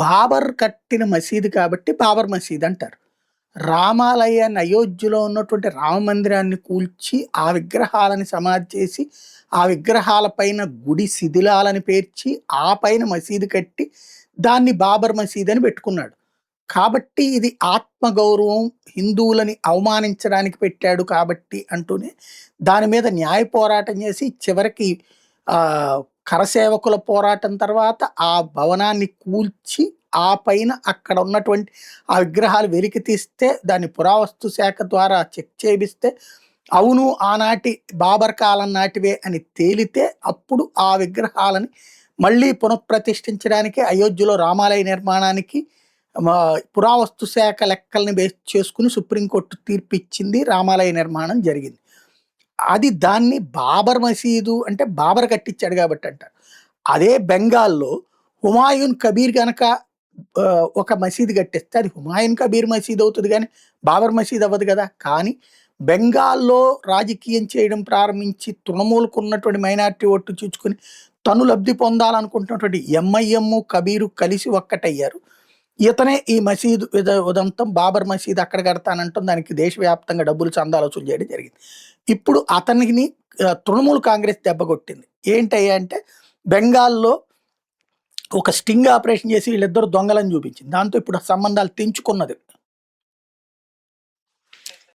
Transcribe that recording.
బాబర్ కట్టిన మసీదు కాబట్టి బాబర్ మసీద్ అంటారు. రామాలయాన్ని అయోధ్యలో ఉన్నటువంటి రామ మందిరాన్ని కూల్చి, ఆ విగ్రహాలని సమాధి చేసి, ఆ విగ్రహాల పైన గుడి శిథిలాలని పేర్చి, ఆ పైన మసీదు కట్టి, దాన్ని బాబర్ మసీద్ అని పెట్టుకున్నాడు. కాబట్టి ఇది ఆత్మగౌరవం, హిందువులని అవమానించడానికి పెట్టాడు కాబట్టి అంటూనే, దాని మీద న్యాయ పోరాటం చేసి చివరికి కరసేవకుల పోరాటం తర్వాత ఆ భవనాన్ని కూల్చి, ఆ పైన అక్కడ ఉన్నటువంటి ఆ విగ్రహాలు వెలికి తీస్తే, దాన్ని పురావస్తు శాఖ ద్వారా చెక్ చేపిస్తే, అవును ఆనాటి బాబర్ కాలం నాటివే అని తేలితే, అప్పుడు ఆ విగ్రహాలని మళ్ళీ పునఃప్రతిష్ఠించడానికి అయోధ్యలో రామాలయ నిర్మాణానికి పురావస్తు శాఖ లెక్కల్ని బేస్ చేసుకుని సుప్రీంకోర్టు తీర్పు ఇచ్చింది. రామాలయ నిర్మాణం జరిగింది. అది దాన్ని బాబర్ మసీదు అంటే బాబర్ కట్టించాడు కాబట్టి అంటారు. అదే బెంగాల్లో హుమాయూన్ కబీర్ గనక ఒక మసీదు కట్టిస్తే అది హుమాయూన్ కబీర్ మసీద్ అవుతుంది కానీ బాబర్ మసీద్ అవ్వదు కదా. కానీ బెంగాల్లో రాజకీయం చేయడం ప్రారంభించి తృణమూలకు ఉన్నటువంటి మైనారిటీ ఓట్లు చూసుకుని తను లబ్ధి పొందాలనుకుంటున్నటువంటి ఎంఐఎం కబీరు కలిసి ఒక్కటయ్యారు. ఇతనే ఈ మసీదు ఉదంతం బాబర్ మసీద్ అక్కడ కడతానంటాం, దానికి దేశవ్యాప్తంగా డబ్బులు చందాలు వసూలు చేయడం జరిగింది. ఇప్పుడు అతనికి తృణమూల్ కాంగ్రెస్ దెబ్బ కొట్టింది. ఏంటయ్యా అంటే బెంగాల్లో ఒక స్టింగ్ ఆపరేషన్ చేసి వీళ్ళిద్దరు దొంగలని చూపించింది. దాంతో ఇప్పుడు సంబంధాలు తెంచుకున్నది